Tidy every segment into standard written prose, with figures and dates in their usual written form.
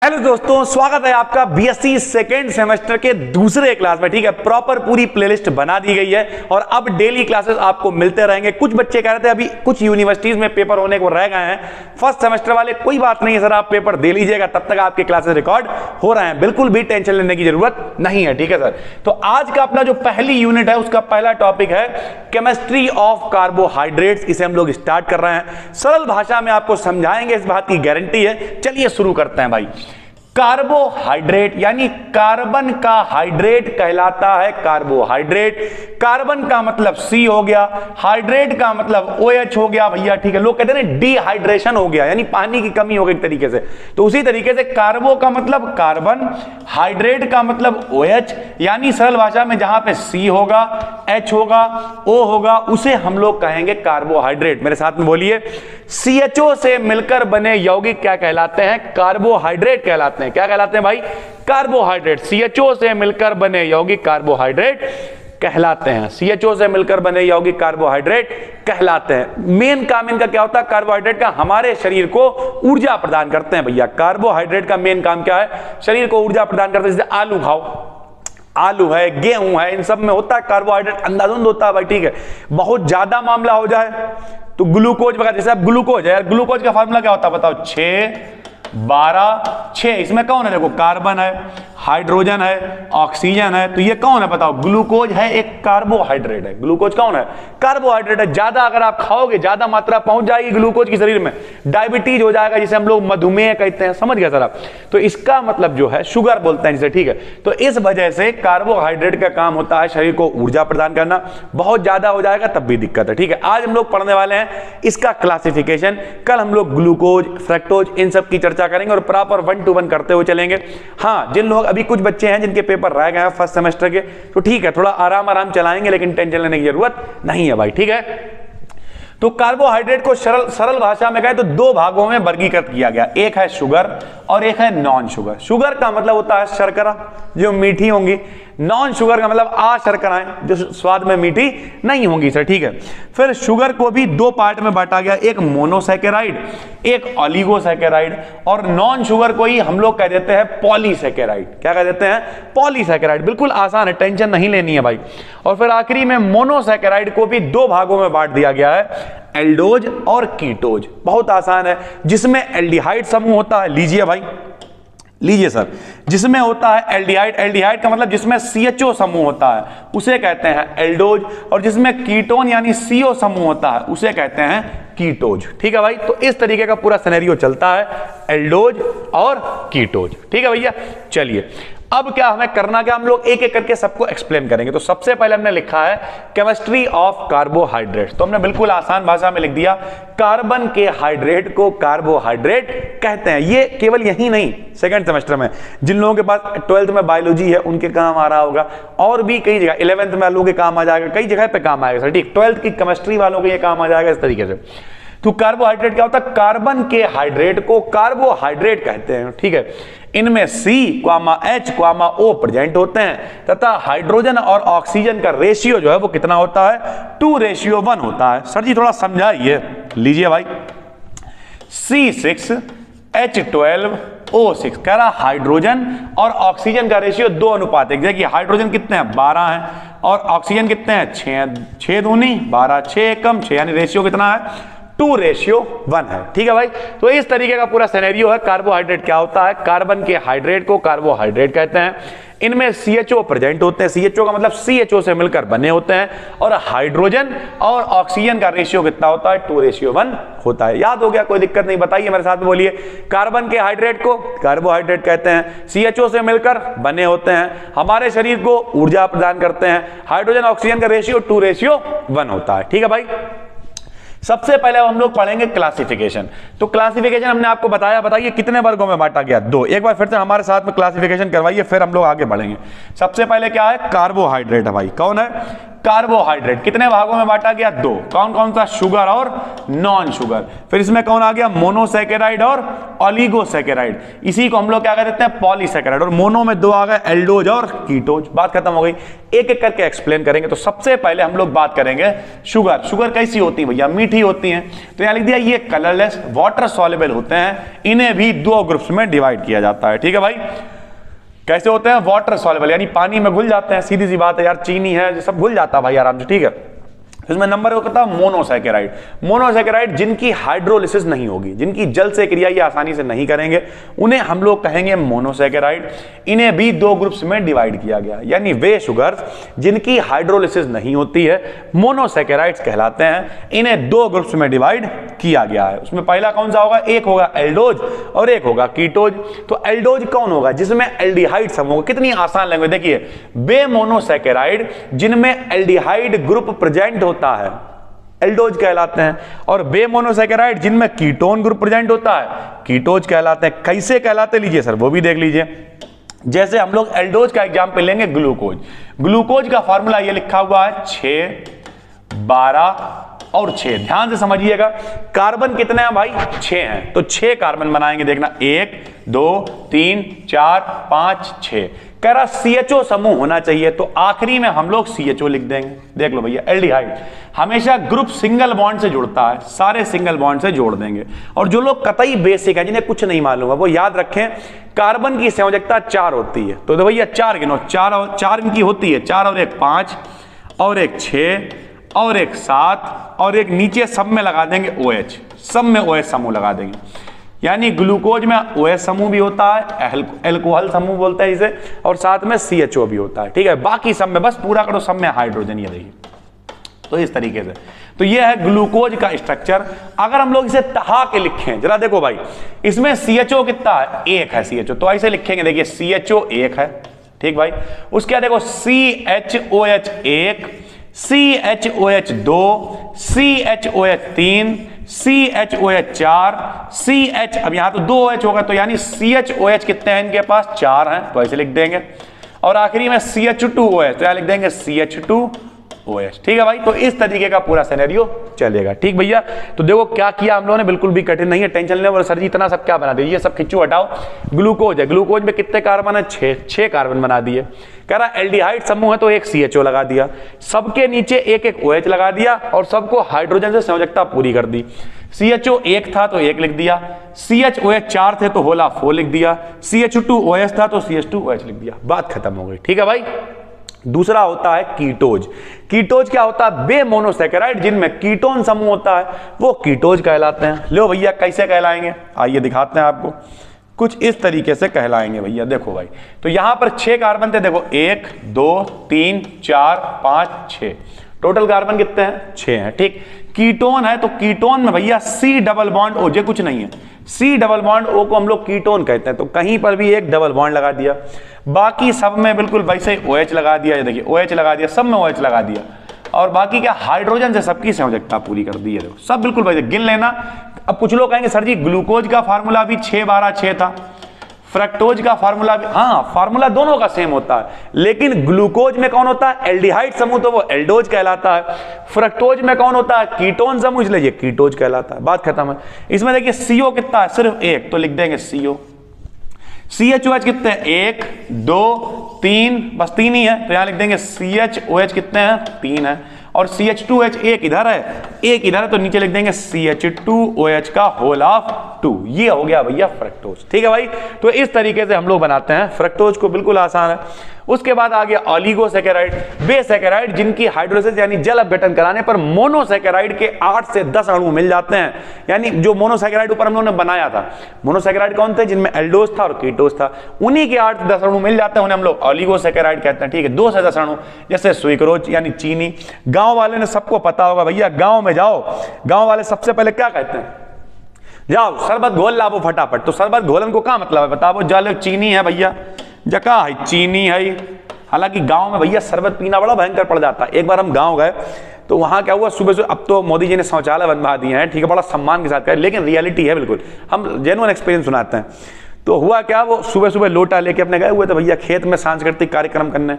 Hello दोस्तों, स्वागत है आपका बीएससी सेकेंड सेमेस्टर के दूसरे क्लास में। ठीक है, प्रॉपर पूरी प्लेलिस्ट बना दी गई है और अब डेली क्लासेस आपको मिलते रहेंगे। कुछ बच्चे कह रहे थे अभी कुछ यूनिवर्सिटीज में पेपर होने को रह गए हैं फर्स्ट सेमेस्टर वाले, कोई बात नहीं है सर, आप पेपर दे लीजिएगा, तब तक आपके क्लासेस रिकॉर्ड हो रहे हैं, बिल्कुल भी टेंशन लेने की जरूरत नहीं है। ठीक है सर, तो आज का अपना जो पहली यूनिट है उसका पहला टॉपिक है केमिस्ट्री ऑफ कार्बोहाइड्रेट्स। इसे हम लोग स्टार्ट कर रहे हैं, सरल भाषा में आपको समझाएंगे, इस बात की गारंटी है। चलिए शुरू करते हैं भाई। कार्बोहाइड्रेट यानी कार्बन का हाइड्रेट कहलाता है कार्बोहाइड्रेट। कार्बन का मतलब C हो गया, हाइड्रेट का मतलब OH हो गया भैया। ठीक है, लोग कहते हैं डिहाइड्रेशन हो गया यानी पानी की कमी हो गई एक तरीके से, तो उसी तरीके से कार्बो का मतलब कार्बन, हाइड्रेट का मतलब OH यानी सरल भाषा में जहां पे C होगा, H होगा, O होगा, उसे हम लोग कहेंगे कार्बोहाइड्रेट। मेरे साथ में बोलिए, CHO से मिलकर बने यौगिक क्या कहलाते हैं? कार्बोहाइड्रेट कहलाते हैं। क्या कहलाते हैं भाई? कार्बोहाइड्रेट। CHO से मिलकर बने यौगिक कार्बोहाइड्रेट कहलाते हैं। CHO से मिलकर बने यौगिक कार्बोहाइड्रेट कहलाते हैं। मेन काम इनका क्या होता है? कार्बोहाइड्रेट का हमारे शरीर को ऊर्जा प्रदान करते हैं भैया। कार्बोहाइड्रेट का मेन काम क्या है? शरीर को ऊर्जा प्रदान करते हैं। जैसे आलू खाओ, आलू है, गेहूं है, इन सब में होता है कार्बोहाइड्रेट, अंधाधुंध होता है भाई। ठीक है, बहुत ज्यादा मामला हो जाए तो ग्लूकोज वगैरह, जैसे अब ग्लूकोज है, ग्लूकोज का फार्मूला क्या होता है बताओ? 6 इसमें कौन है? देखो, कार्बन है, हाइड्रोजन है, ऑक्सीजन है, तो ये कौन है बताओ? ग्लूकोज है, एक कार्बोहाइड्रेट है। ग्लूकोज कौन है? कार्बोहाइड्रेट है। ज्यादा अगर आप खाओगे, ज्यादा मात्रा पहुंच जाएगी ग्लूकोज की शरीर में, डायबिटीज हो जाएगा, जिसे हम लोग मधुमेह कहते हैं। समझ गए सर आप? तो इसका मतलब जो है शुगर बोलते हैं जिसे। ठीक है, तो इस वजह से कार्बोहाइड्रेट का काम होता है शरीर को ऊर्जा प्रदान करना। बहुत ज्यादा हो जाएगा तब भी दिक्कत है। ठीक है, आज हम लोग पढ़ने वाले हैं इसका क्लासिफिकेशन। कल हम लोग ग्लूकोज, फ्रक्टोज, इन सब की चर्चा करेंगे और प्रॉपर 1 to 1 करते हुए चलेंगे। हाँ, जिन लोग अभी कुछ बच्चे हैं जिनके पेपर रह गए हैं फर्स्ट सेमेस्टर के, तो ठीक है, थोड़ा आराम चलाएंगे, लेकिन टेंशन लेने की जरूरत नहीं है भाई। ठीक है, तो कार्बोहाइड्रेट को सरल भाषा में कहें तो दो भागों में वर्गीकृत किया गया। एक है शुगर और एक है नॉन शुगर। शुगर का मतलब होता है शर्करा जो मीठी होंगी, नॉन शुगर का मतलब शर्कराएं जो स्वाद में मीठी नहीं होंगी सर। ठीक है, फिर शुगर को भी दो पार्ट में बांटा गया, एक मोनोसैकेराइड, एक ऑलिगोसैकेराइड, और नॉन शुगर को ही हम लोग कह देते हैं पॉलीसैकेराइड। क्या कह देते हैं? पॉलीसैकेराइड। बिल्कुल आसान है, टेंशन नहीं लेनी है भाई। और फिर आखिरी में मोनोसैकेराइड को भी दो भागों में बांट दिया गया है, एल्डोज और कीटोज। बहुत आसान है, जिसमें एल्डिहाइड समूह होता है, लीजिए भाई, लीजिए सर, जिसमें होता है एल्डिहाइड, एल्डिहाइड का मतलब जिसमें CHO समूह होता है उसे कहते हैं एल्डोज, और जिसमें कीटोन यानी CO समूह होता है उसे कहते हैं कीटोज। ठीक है भाई, तो इस तरीके का पूरा सिनेरियो चलता है, एल्डोज और कीटोज। ठीक है भैया, चलिए अब क्या हमें करना, क्या हम लोग एक एक करके सबको एक्सप्लेन करेंगे। तो सबसे पहले हमने लिखा है केमिस्ट्री ऑफ कार्बोहाइड्रेट, तो हमने बिल्कुल आसान भाषा में लिख दिया कार्बन के हाइड्रेट को कार्बोहाइड्रेट कहते हैं। ये केवल यही नहीं, सेकंड सेमेस्टर में जिन लोगों के पास 12th में बायोलॉजी है उनके काम आ रहा होगा, और भी कई जगह 11th में लोगों के काम आ जाएगा, कई जगह पे काम आएगा सर। ठीक, 12th की केमिस्ट्री वालों के ये काम आ जाएगा इस तरीके से। तो कार्बोहाइड्रेट क्या होता है? कार्बन के हाइड्रेट को कार्बोहाइड्रेट कहते हैं। ठीक है, इनमें C, H, O प्रेजेंट होते हैं तथा हाइड्रोजन और ऑक्सीजन का रेशियो जो है वो कितना होता है? 2:1 होता है। सर जी थोड़ा समझाइए। लीजिए भाई, C6H12O6 कह रहा हाइड्रोजन और ऑक्सीजन का रेशियो 2:1। देखिए हाइड्रोजन कितने हैं? 12 हैं, और ऑक्सीजन कितने हैं? 6 दूनी 12, 6 कम 6, यानी रेशियो कितना है? 2:1 है। ठीक है भाई, तो इस तरीके का पूरा सिनेरियो है। कार्बोहाइड्रेट क्या होता है? कार्बन के हाइड्रेट को कार्बोहाइड्रेट कहते हैं। इनमें CHO प्रेजेंट होते हैं, CHO का मतलब CHO से मिलकर बने होते हैं, और हाइड्रोजन और ऑक्सीजन का रेशियो कितना होता है? 2:1 होता है। याद हो गया? कोई दिक्कत नहीं, बताइए मेरे साथ में, बोलिए। कार्बन के हाइड्रेट को कार्बोहाइड्रेट कहते हैं, CHO से मिलकर बने होते हैं, हमारे शरीर को ऊर्जा प्रदान करते हैं, हाइड्रोजन ऑक्सीजन का रेशियो 2:1 होता है। ठीक है भाई, सबसे पहले हम लोग पढ़ेंगे क्लासिफिकेशन। तो क्लासिफिकेशन हमने आपको बताया, बताइए कितने वर्गों में बांटा गया? 2। एक बार फिर से हमारे साथ में क्लासिफिकेशन करवाइए, फिर हम लोग आगे बढ़ेंगे। सबसे पहले क्या है? कार्बोहाइड्रेट है भाई। कौन है? कार्बोहाइड्रेट कितने भागों में बांटा गया? दो। कौन कौन सा? शुगर और नॉन शुगर। फिर इसमें कौन आ गया? मोनोसैकेराइड और ओलिगोसैकेराइड। इसी को हम लोग क्या कहते हैं? पॉलीसैकेराइड। और मोनो में दो आ गए, एल्डोज और कीटोज। बात खत्म हो गई। एक एक करके एक्सप्लेन करेंगे। तो सबसे पहले हम लोग बात करेंगे शुगर। शुगर कैसी होती है भैया? मीठी होती है। तो यहां लिख दिया ये कलरलेस वाटर सॉल्युबल होते हैं, इन्हें भी दो ग्रुप्स में डिवाइड किया जाता है। ठीक है भाई, कैसे होते हैं? वाटर सॉल्युबल, यानी पानी में घुल जाते हैं। सीधी सी बात है यार, चीनी है, सब घुल जाता है भाई आराम से। ठीक है, इसमें नंबर होता है मोनोसैकेराइड। मोनोसैकेराइड जिनकी हाइड्रोलिसिस नहीं होगी, जिनकी जल से क्रिया ये आसानी से नहीं करेंगे, उन्हें हम लोग कहेंगे मोनोसैकेराइड। इन्हें भी दो ग्रुप्स में डिवाइड किया गया, यानी वे शुगर्स जिनकी हाइड्रोलिसिस नहीं होती है, मोनोसैकेराइड्स कहलाते हैं। इन्हें दो ग्रुप्स में डिवाइड किया गया है। उसमें पहला कौन सा होगा? एक होगा एल्डोज और एक होगा कीटोज। तो एल्डोज कौन होगा? जिसमें एल्डिहाइड समूह होगा। कितनी आसान लैंग्वेज, देखिए, वे मोनोसैकेराइड जिनमें एल्डिहाइड ग्रुप प्रेजेंट होता है, एल्डोज कहलाते हैं। और बे मोनोसैकेराइड जिनमें कीटोन ग्रुप प्रेजेंट होता है, कीटोज कहलाते हैं। कैसे कहलाते लीजिए सर, वो भी देख लीजिए। जैसे हम लोग एल्डोज का एग्जांपल लेंगे, ग्लूकोज। ग्लूकोज का फार्मूला ये लिखा हुआ है 6, 12 और 6। ध्यान से समझिएगा, कार्बन कितने हैं भाई? 6 हैं। तो 6 कार्बन बनाएंगे, देखना, 1, 2, 3, 4, 5, 6। कह रहा CHO समूह होना चाहिए, तो आखिरी में हम लोग CHO लिख देंगे। देख लो भैया, एल्डिहाइड हमेशा ग्रुप सिंगल बॉन्ड से जुड़ता है, सारे सिंगल बॉन्ड से जोड़ देंगे। और जो लोग कतई बेसिक है, जिन्हें कुछ नहीं मालूम है, वो याद रखें, कार्बन की संयोजकता 4 होती है। तो भैया 4 गिनो, 4 इनकी होती है, 4 और 1 5 और 1 6 और 1 7 और एक नीचे सब में लगा देंगे OH, सब में OH समूह लगा देंगे। यानी ग्लूकोज में OH समूह भी होता है, एल्कोहल समूह बोलते हैं इसे, और साथ में CHO भी होता है। ठीक है, बाकी सब में बस पूरा करो, सब में हाइड्रोजन। ये देखिए, तो इस तरीके से, तो ये है ग्लूकोज का स्ट्रक्चर। अगर हम लोग इसे तहा के लिखें, जरा देखो भाई, इसमें CHO कितना है? 1 है CHO। तो ऐसे लिखेंगे, देखिए CHO 1 है। ठीक भाई, उसके बाद देखो CHOH 1, CHOH 2, CHOH 3, CHOH 4, CH, अब यहां तो 2 OH होगा, तो यानी CHOH कितने हैं इनके पास? 4 हैं। तो ऐसे लिख देंगे। और आखिरी में CH2OH, तो यहां लिख देंगे CH2OH। ठीक है भाई, तो इस तरीके का पूरा सिनेरियो चलेगा। ठीक भैया, तो देखो क्या किया हम लोगों ने, बिल्कुल भी कठिन नहीं है, टेंशन लेने वाला। सर जी इतना सब क्या बना दिए? ये सब खिंचो हटाओ। ग्लूकोज है, ग्लूकोज में कितने कार्बन है? 6 कार्बन बना दिए। कह रहा एल्डिहाइड समूह है, तो एक CHO लगा दिया, सबके नीचे एक एक OH लगा दिया, और सबको हाइड्रोजन से संयोजकता पूरी कर दी। CHO 1 था तो 1 लिख दिया, CHOH 4 थे तो होला 4 लिख दिया, CH2OH था तो CH2OH लिख दिया। बात खत्म हो गई। ठीक है भाई, दूसरा होता है कीटोज। कीटोज क्या होता है? बे मोनोसैकेराइड जिनमें कीटोन समूह होता है, वो कीटोज कहलाते हैं। लो भैया, कैसे कहलाएंगे? आइए दिखाते हैं आपको। कुछ इस तरीके से कहलाएंगे भैया। देखो भाई, तो यहां पर 6 कार्बन थे, देखो 1 2 3 4 5 6, टोटल कार्बन कितने हैं? 6 हैं। ठीक, कीटोन है, तो कीटोन में भैया C डबल बॉन्ड O, जे कुछ नहीं है, C डबल बॉन्ड O को हम लोग कीटोन कहते हैं। तो कहीं पर भी एक डबल बॉन्ड लगा दिया, बाकी सब में बिल्कुल वैसे ही OH लगा दिया। ये देखिए OH लगा दिया, सब में OH लगा दिया, और बाकी क्या हाइड्रोजन से सबकी संयोजकता पूरी कर दी है। देखो सब बिल्कुल वैसे, गिन लेना। अब कुछ लोग कहेंगे सर जी ग्लूकोज का फार्मूला भी 6 12 6 था, फ्रक्टोज का फार्मूला भी, हाँ फार्मूला दोनों का सेम होता है, लेकिन ग्लूकोज में कौन होता है? एल्डिहाइड समूह, तो वो एल्डोज कहलाता है। फ्रक्टोज में कौन होता है? कीटोन समूह, इसलिए ये कीटोज कहलाता है। बात खत्म है। इसमें देखिए CO कितना है? सिर्फ 1, तो लिख देंगे CO। CHOH कितने हैं? 1 2 3, बस 3 ही है, तो यहां लिख देंगे CHOH कितने हैं? 3 है। और CH2H एक इधर है, एक इधर है, तो नीचे लिख देंगे CH2OH का होल ऑफ 2। ये हो गया भैया फ्रक्टोज। ठीक है भाई, तो इस तरीके से हम लोग बनाते हैं फ्रक्टोज को, बिल्कुल आसान है। उसके बाद आ गया ओलिगोसैकेराइड। वे सैकेराइड जिनकी हाइड्रोलिसिस यानी जल अपघटन कराने पर मोनोसैकेराइड के 8 से 10 अणु मिल जाते हैं। यानी जो मोनोसैकेराइड ऊपर हम लोगों ने बनाया था, मोनोसैकेराइड कौन थे? जिनमें एल्डोज था और कीटोज था, उन्हीं के 8 से 10 अणु मिल जाते हैं, उन्हें हम लोग ओलिगोसैकेराइड कहते हैं। ठीक है, 2 से 10 अणु, जैसे सुइक्रोज यानी चीनी। गांव वाले ने सबको पता होगा भैया, गांव में जाओ, गांव वाले सबसे पहले क्या कहते हैं? जाओ शरबत घोल लाओ फटाफट। तो शरबत घोलन को क्या मतलब है बताओ? जल चीनी है भैया, जका है चीनी है। हालांकि गांव में भैया शरबत पीना बड़ा भयंकर पड़ जाता है। एक बार हम गांव गए, तो वहां क्या हुआ, सुबह सुबह, अब तो मोदी जी ने शौचालय बनवा दिए हैं, ठीक है, बड़ा सम्मान के साथ करें, लेकिन रियलिटी है बिल्कुल, हम जेन्युइन एक्सपीरियंस सुनाते हैं। तो हुआ क्या, वो सुबह सुबह लोटा लेके अपने गए हुए थे भैया खेत में सांस्कृतिक कार्यक्रम करने।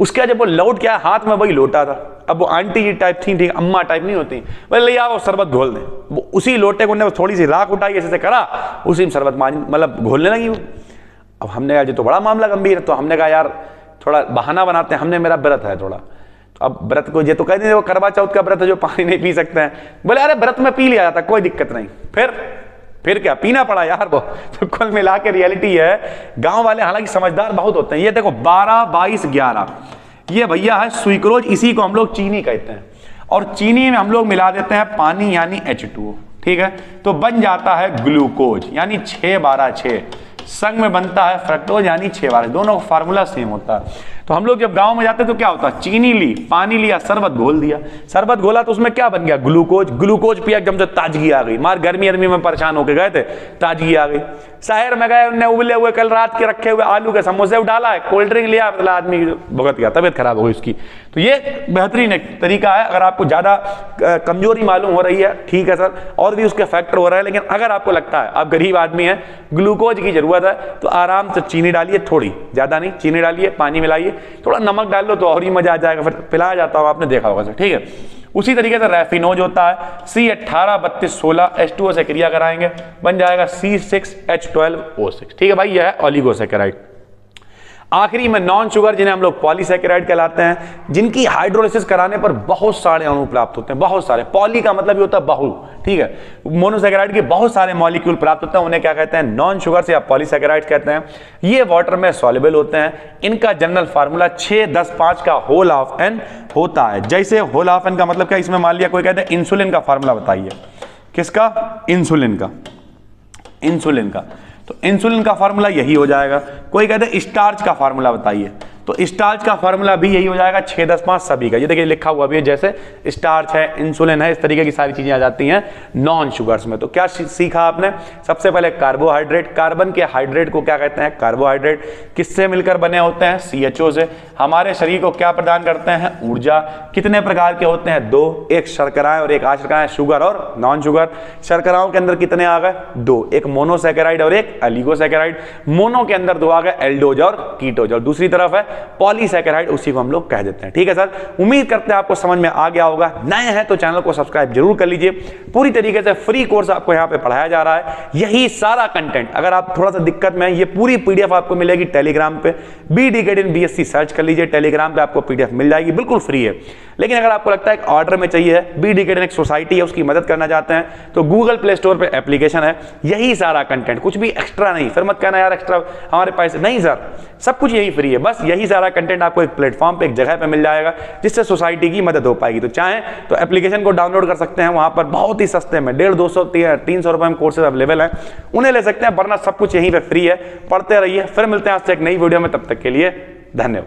उसके जब वो लौट के आया हाथ में वही लोटा था। अब वो आंटी जी टाइप थी, ठीक अम्मा टाइप नहीं होती, बोले ले आओ शरबत घोल दें। वो उसी लोटे को ने थोड़ी सी राख उठाई ऐसे करा, उसी में शरबत मतलब घोलने लगी वो। अब हमने कहा जी तो बड़ा मामला गंभीर है, तो हमने कहा यार थोड़ा बहाना बनाते हैं, हमने मेरा व्रत है थोड़ा, तो अब व्रत को ये तो कह दें वो करवा चौथ का व्रत है जो पानी नहीं पी सकते हैं। बोले अरे व्रत में पी लिया जाता कोई दिक्कत नहीं। फिर क्या पीना पड़ा यार वो। तो कुल मिला के रियलिटी है, गांव वाले हालांकि समझदार बहुत होते हैं। ये देखो 12, 22, 11 ये भैया है सुइक्रोज, इसी को हम लोग चीनी कहते हैं, और चीनी में हम लोग मिला देते हैं पानी यानी H2O, ठीक है, तो बन जाता है ग्लूकोज यानी 6, 12, 6, संग में बनता है फ्रक्टोज यानी 6, 12, दोनों का फार्मूला सेम होता है। तो हम लोग जब गांव में जाते हैं तो क्या होता है, चीनी ली, पानी लिया, शरबत घोल दिया, शरबत घोला तो उसमें क्या बन गया, ग्लूकोज। ग्लूकोज पिया एकदम से ताजगी आ गई, मार गर्मी में परेशान होके गए थे, ताजगी आ गई। शहर में गए, उनने उबले हुए कल रात के रखे हुए आलू के समोसे उठाला है, कोल्ड ड्रिंक लिया, मतलब आदमी भुगत गया, तबियत खराब हो गई उसकी। तो ये बेहतरीन एक तरीका है। अगर आपको ज्यादा कमजोरी मालूम हो रही है, ठीक है सर, और भी उसके फैक्टर हो रहे हैं, लेकिन अगर आपको लगता है आप गरीब आदमी है, ग्लूकोज की जरूरत है, तो आराम से चीनी डालिए, थोड़ी ज्यादा नहीं, चीनी डालिए, पानी मिलाइए, थोड़ा नमक डाल लो तो और ही मजा आ जाएगा, फिर पिलाया जाता होगा, आपने देखा होगा सर, ठीक है। उसी तरीके से रैफिनोज होता है, C183216 H2O से क्रिया कराएंगे, बन जाएगा C6H12O6, ठीक है भाई, यह है ओलिगोसैकेराइड। आखिरी में नॉन शुगर जिन्हें हम लोग पॉलीसैकेराइड कहलाते हैं, जिनकी हाइड्रोलिसिस कराने पर बहुत सारे अणु प्राप्त होते हैं, बहुत सारे, पॉली का मतलब ये होता है बहु, ठीक है, मोनोसैकेराइड के बहुत सारे मॉलिक्यूल प्राप्त होते हैं, उन्हें क्या कहते हैं, नॉन शुगर से या पॉलीसैकेराइड कहते हैं। ये वाटर में सॉल्युबल होते हैं। इनका जनरल फार्मूला 6, 10, 5 का होल ऑफ n होता है। जैसे होल ऑफ n का मतलब क्या, इसमें मान लिया कोई कहते हैं इंसुलिन का फार्मूला बताइए, किसका, इंसुलिन का, इंसुलिन का, तो इंसुलिन का फार्मूला यही हो जाएगा। कोई कहते हैं स्टार्च का फार्मूला बताइए, तो स्टार्च का फार्मूला भी यही हो जाएगा, 6, 10, 5 सभी का। ये देखिए लिखा हुआ भी है, जैसे स्टार्च है, इंसुलिन है, इस तरीके की सारी चीजें आ जाती हैं नॉन शुगर्स में। तो क्या सीखा आपने, सबसे पहले कार्बोहाइड्रेट, कार्बन के हाइड्रेट को क्या कहते हैं, कार्बोहाइड्रेट। किससे मिलकर बने होते हैं, CHO से। हमारे शरीर को क्या प्रदान करते हैं, ऊर्जा। कितने प्रकार के होते हैं, 2, एक शर्कराएं और एक अशर्कराएं, शुगर और नॉन शुगर। शर्कराओं के अंदर कितने आ गए, 2, एक मोनोसैकेराइड और एक ओलिगोसैकेराइड। मोनो के अंदर 2 आ गए, एल्डोज और कीटोज, और दूसरी तरफ है पॉलीसैकेराइड, उसी को हम लोग कह देते हैं, ठीक है सर। उम्मीद करते हैं आपको समझ में आ गया होगा। नए हैं तो चैनल को सब्सक्राइब जरूर कर लीजिए। पूरी तरीके से फ्री कोर्स आपको यहाँ पे पढ़ाया जा रहा है। यही सारा कंटेंट, अगर आप थोड़ा सा दिक्कत में है, ये पूरी PDF आपको मिलेगी टेलीग्राम पे, BDKD in BSc सर्च कर लीजिए, टेलीग्राम पे आपको PDF मिल जाएगी, बिल्कुल फ्री है। लेकिन अगर आपको लगता है एक ऑर्डर में चाहिए, BDKD एक सोसाइटी है, उसकी मदद करना चाहते हैं, तो गूगल प्ले स्टोर पे एप्लीकेशन है, यही सारा कंटेंट, कुछ भी एक्स्ट्रा नहीं। फिर मत कहना यार एक्स्ट्रा हमारे पैसे, नहीं सर, सब कुछ यही फ्री है। बस यही सारा कंटेंट आपको एक प्लेटफॉर्म पे, एक जगह पे मिल जाएगा, जिससे सोसाइटी की मदद हो पाएगी। तो चाहें तो एप्लीकेशन को डाउनलोड कर सकते हैं, वहां पर बहुत ही सस्ते में 150, 200, 300 रुपए में कोर्सेज अवेलेबल हैं, उन्हें ले सकते हैं, वरना सब कुछ यहीं पे फ्री है। पढ़ते रहिए, फिर मिलते हैं आज से एक नई वीडियो में, तब तक के लिए धन्यवाद।